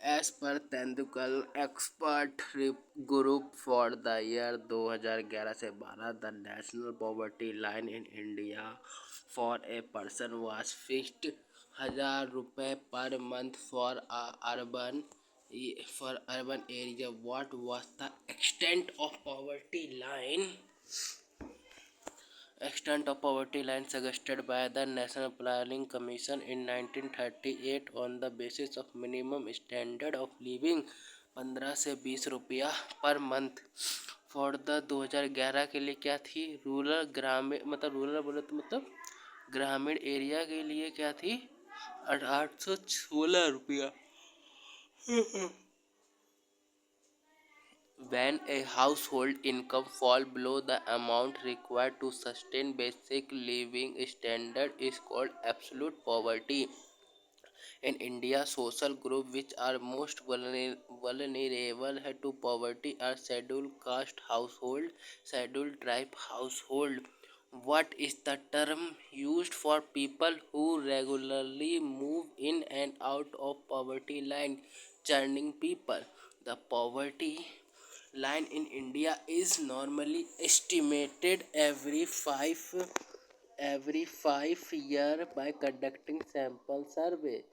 As per Tendulkar Expert Group for the year 2011 से 12, the national poverty line in India for a person was fixed 1,000 रुपये per month for urban area. What was the extent of poverty line? Extent of poverty line suggested by the National Planning Commission in 1938 on the basis of minimum standard of living 15 से 20 रुपया per month for the 2011 के लिए क्या थी? Rural ग्रामीण मतलब rural बोले तो मतलब ग्रामीण एरिया के लिए क्या थी? 816 रुपया। When a household income falls below the amount required to sustain basic living standard is called absolute poverty. In India, social groups which are most vulnerable to poverty are scheduled caste household, scheduled tribe household. What is the term used for people who regularly move in and out of poverty line? Churning people. The poverty line in India is normally estimated every 5 years by conducting sample survey.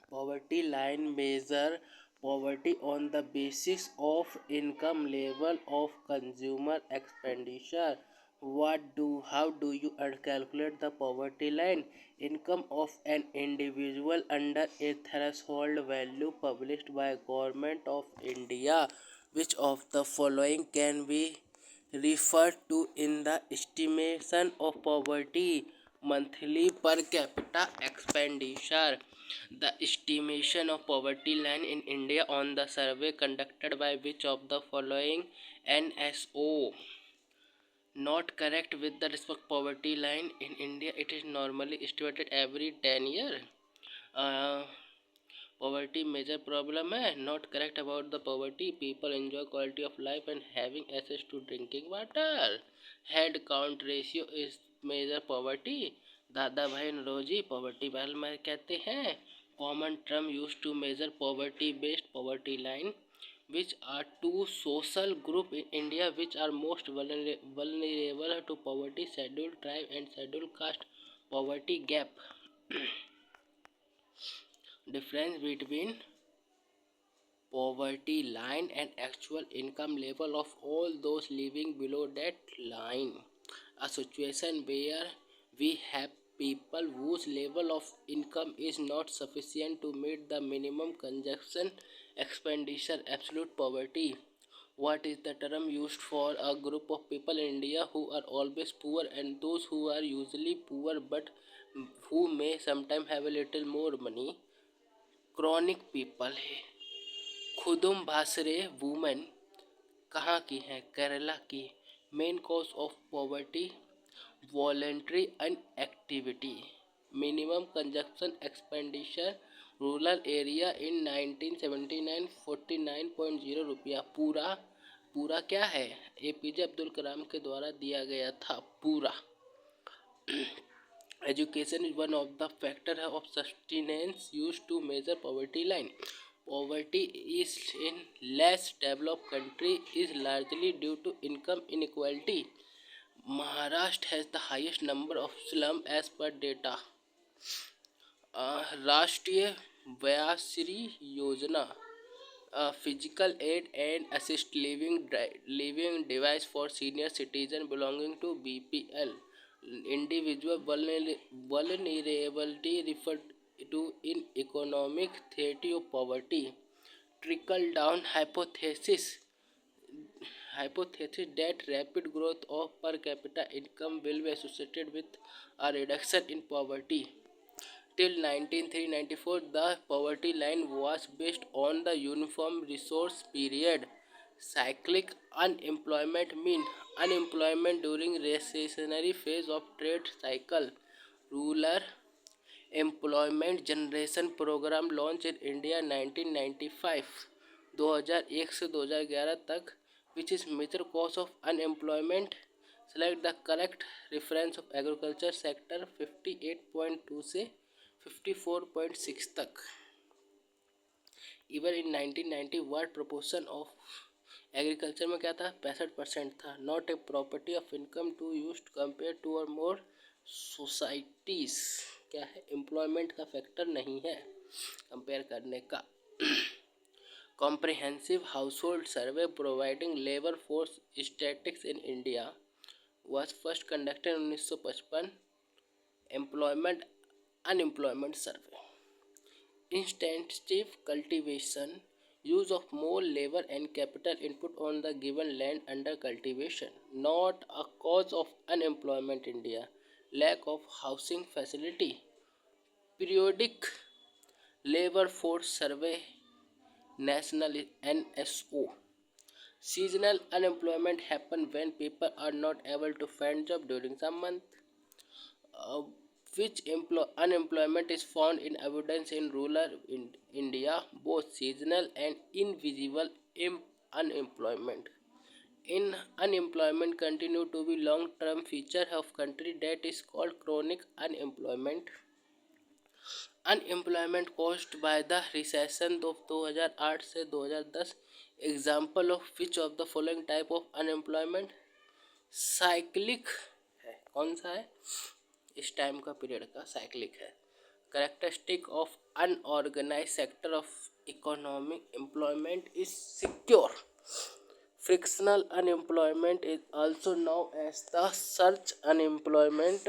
Poverty line measure poverty on the basis of income level of consumer expenditure. How do you calculate the poverty line? Income of an individual under a threshold value published by Government of India. Which of the following can be referred to in the estimation of poverty? Monthly per capita expenditure. The estimation of poverty line in India on the survey conducted by which of the following? NSO. Not correct with the respect poverty line in India. It is normally estimated every 10 years. Poverty major problem है. Not correct about the poverty. People enjoy quality of life and having access to drinking water. Head count ratio is major poverty. दादा भाई Naoroji poverty बारे में कहते हैं. Common term used to measure poverty based poverty line. Which are two social group in India which are most vulnerable to poverty? Scheduled tribe and scheduled caste. Poverty gap. Difference between poverty line and actual income level of all those living below that line. A situation where we have people whose level of income is not sufficient to meet the minimum consumption expenditure. Absolute poverty. What is the term used for a group of people in India who are always poor and those who are usually poor but who may sometimes have a little more money? Chronic people है. खुदुम भासरे women कहाँ की है? केरला की. Main cause of poverty voluntary unactivity. Minimum consumption expenditure rural area in 1979 49.0 रुपया. पूरा क्या है? एपीजे अब्दुल कलाम के द्वारा दिया गया था. पूरा. Education is one of the factors of sustenance used to measure poverty line. Poverty is in less developed country is largely due to income inequality. Maharashtra has the highest number of slum as per data. राष्ट्रीय वयाश्री योजना. Physical aid and assist living device for senior citizen belonging to BPL. Individual vulnerability referred to in economic theory of poverty. Trickle down hypothesis that rapid growth of per capita income will be associated with a reduction in poverty. Till 1994, the poverty line was based on the Uniform Resource Period. Cyclic unemployment mean unemployment during recessionary phase of trade cycle. Rural Employment Generation Program launched in India 1995 2001 से 2011 तक. Which is major cause of unemployment? Select the correct reference of agriculture sector 58.2 से 54.6 तक. Even in 1990 world proportion of agriculture में क्या था, 65% था। Not a property of income to use compare to और more societies. क्या है, एम्प्लॉयमेंट का फैक्टर नहीं है कंपेयर करने का। Comprehensive household survey providing labour force statistics in India was first conducted in 1955 employment unemployment survey. Intensive cultivation, use of more labor and capital input on the given land under cultivation, not a cause of unemployment in India. Lack of housing facility, periodic labor force survey, national NSO. Seasonal unemployment happen when people are not able to find job during some month. uh, which unemployment is found in abundance in rural India, both seasonal and invisible unemployment. In unemployment continue to be long-term feature of country that is called chronic unemployment. Unemployment caused by the recession 2008 से 2010। Example of which of the following type of unemployment cyclic है, कौन सा है, इस time का period का cyclic है। Characteristic of unorganised sector of economic employment is secure. Frictional unemployment is also known as the search unemployment,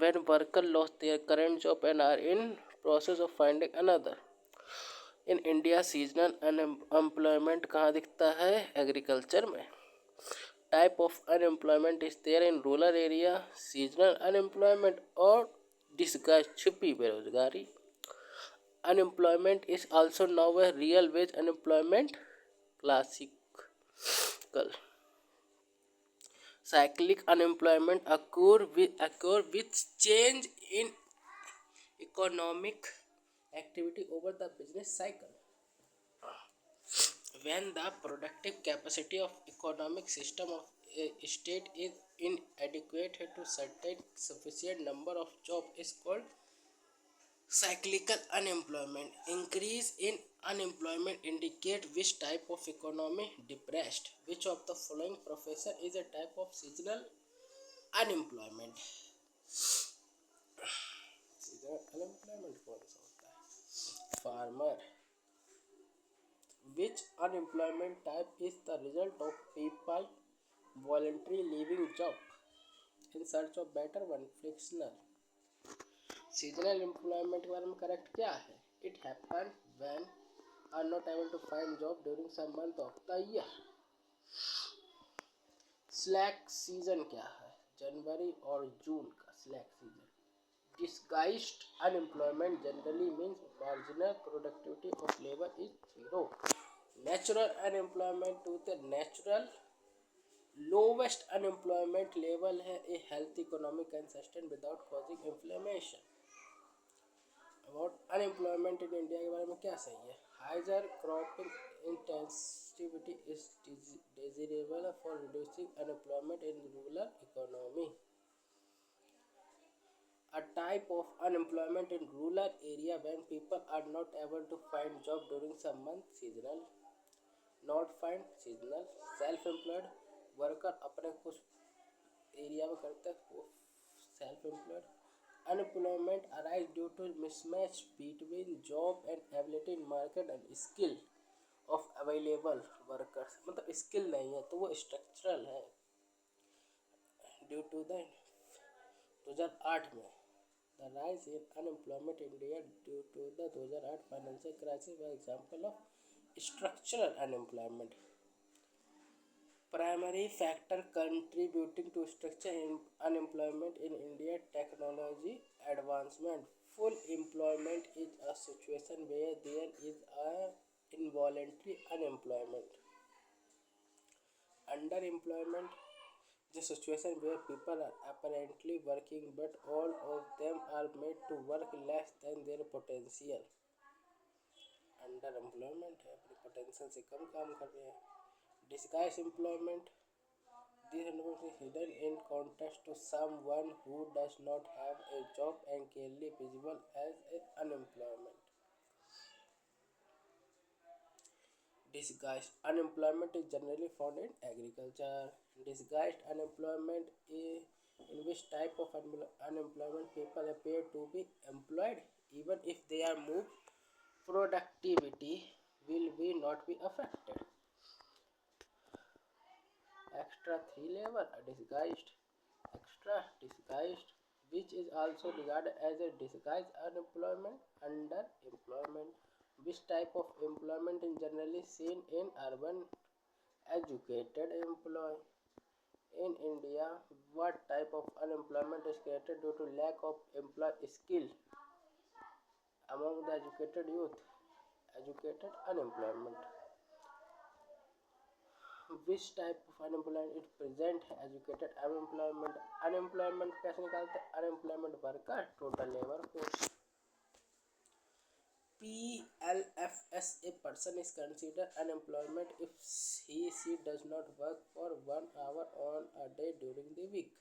when workers lost their current job and are in process of finding another. In India, seasonal unemployment कहाँ दिखता है, agriculture में। Type of unemployment is there in rural area, seasonal unemployment और disguised छिपी बेरोजगारी। Unemployment is also now a real wage unemployment classical. Cyclic unemployment occur with change in economic activity over the business cycle. When the productive capacity of economic system of a state is inadequate to sustain sufficient number of jobs is called cyclical unemployment. Increase in unemployment indicate which type of economy depressed. Which of the following profession is a type of seasonal unemployment? seasonal unemployment कौन सा होता है? Farmer. Which unemployment type is the result of people voluntarily leaving job in search of better one? Frictional. Seasonal employment के बारे में correct क्या है? It happen when are not able to find job during some month of the year. Slack season क्या है? जनवरी और जून का slack season. Disguised unemployment generally means marginal productivity of labour is zero. Natural unemployment to the natural lowest unemployment level है a health economic can sustain without causing inflammation. About unemployment in India के बारे में क्या सही है? Higher cropping intensity is desirable for reducing unemployment in rural economy. A type of unemployment in rural area when people are not able to find job during some month, seasonal. Not find, seasonal. Self employed, worker अपने कुछ area में करते हैं वो self employed. Unemployment arise due to mismatch between job and ability in market and skill of available workers। मतलब skill नहीं है तो वो स्ट्रक्चरल है। ड्यू टू द 2008 में the rise in unemployment India due to the 2008 financial crisis was example of structural unemployment. Primary factor contributing to structural unemployment in India: technology advancement. Full employment is a situation where there is a involuntary unemployment. Underemployment: the situation where people are apparently working but all of them are made to work less than their potential. Underemployment है, अपने potential से कम काम कर रहे हैं। Disguised employment: this employment is hidden in contrast to someone who does not have a job and clearly visible as unemployment. Disguised unemployment is generally found in agriculture. Disguised unemployment is in which type of unemployment people appear to be employed even if they are moved. Productivity will be not be affected. Extra three level disguised. Extra disguised, which is also regarded as a disguised unemployment, underemployment. Which type of employment is generally seen in urban educated employee. In India, what type of unemployment is created due to lack of employee skill among the educated youth? Educated unemployment. Which type of unemployment is present? Educated unemployment. Unemployment कैसे निकालते हैं? Unemployment worker total labour force. PLFS, a person is considered unemployment if he/she does not work for 1 hour on a day during the week.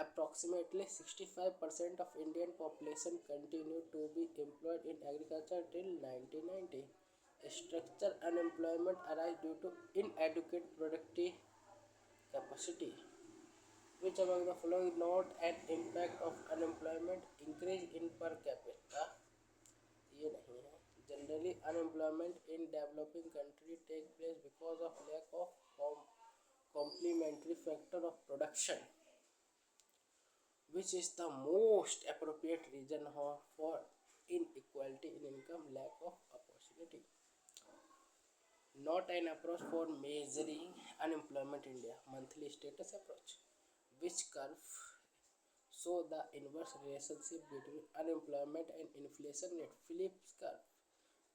Approximately 65% of Indian population continued to be employed in agriculture till 1990. Structural unemployment arises due to inadequate productive capacity. Which among the following not an impact of unemployment? Increase in per capita. ये नहीं है. Generally, unemployment in developing country take place because of lack of complementary factor of production. Which is the most appropriate reason for inequality in income? Lack of opportunity. Not an approach for measuring unemployment in India. Monthly status approach. Which curve show the inverse relationship between unemployment and inflation rate? Phillips curve.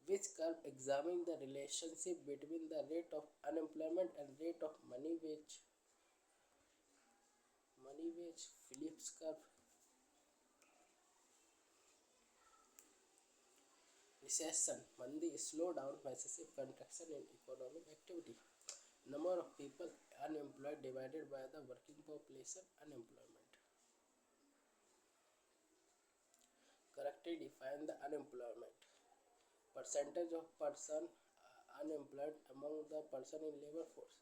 Which curve examines the relationship between the rate of unemployment and rate of money wage? Money wage. Phillips curve. Recession, mandi, slowdown, massive contraction in economic activity. Number of people unemployed divided by the working population unemployment. Correctly define the unemployment. Percentage of person unemployed among the person in labor force.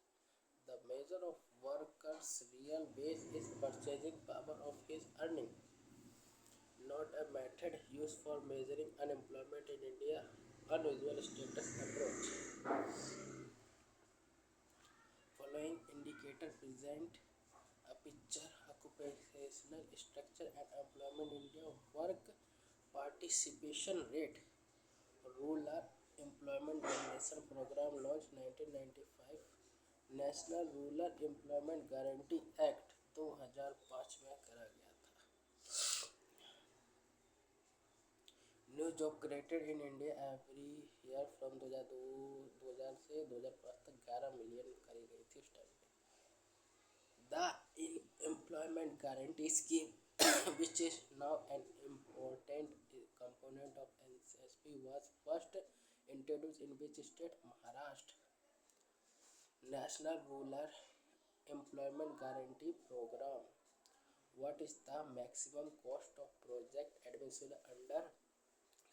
The measure of worker's real wage is purchasing power of his earning. Not a method used for measuring unemployment in India. Unusual status approach. Following indicator present a picture occupational structure and employment in India. Work participation rate. Rural Employment Generation Program launched 1995. National rural employment guarantee act 2005 में करा गया था. New job created in India every year from 2000 से 2005 तक 11 million करी गई थी उस टाइम पे. The employment guarantee scheme which is now an important component of NSP was first introduced in which state? Maharashtra. National Rural Employment Guarantee Program. What is the maximum cost of project administered under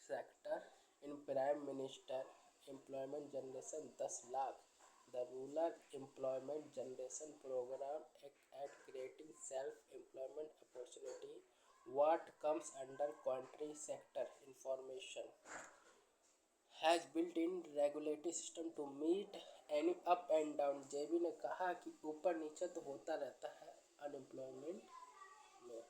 sector in Prime Minister Employment Generation 10 lakh? The Rural Employment Generation Program at creating self-employment opportunity. What comes under country sector information? Has built-in regulatory system to meet any up and down. जेबी ने कहा कि ऊपर नीचे तो होता रहता है unemployment में.